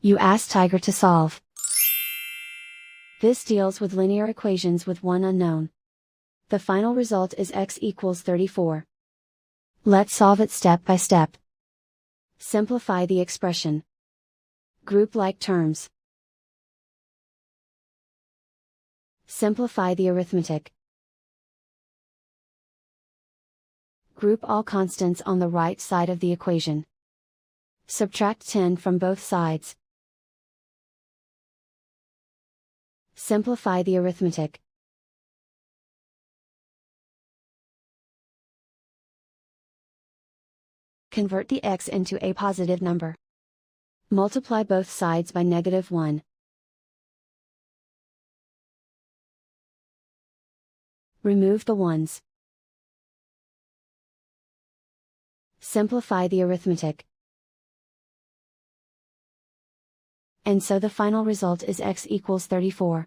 You ask Tiger to solve. This deals with linear equations with one unknown. The final result is x equals 34. Let's solve it step by step. Simplify the expression. Group like terms. Simplify the arithmetic. Group all constants on the right side of the equation. Subtract 10 from both sides. Simplify the arithmetic. Convert the x into a positive number. Multiply both sides by -1. Remove the ones. Simplify the arithmetic. And so the final result is x equals 34.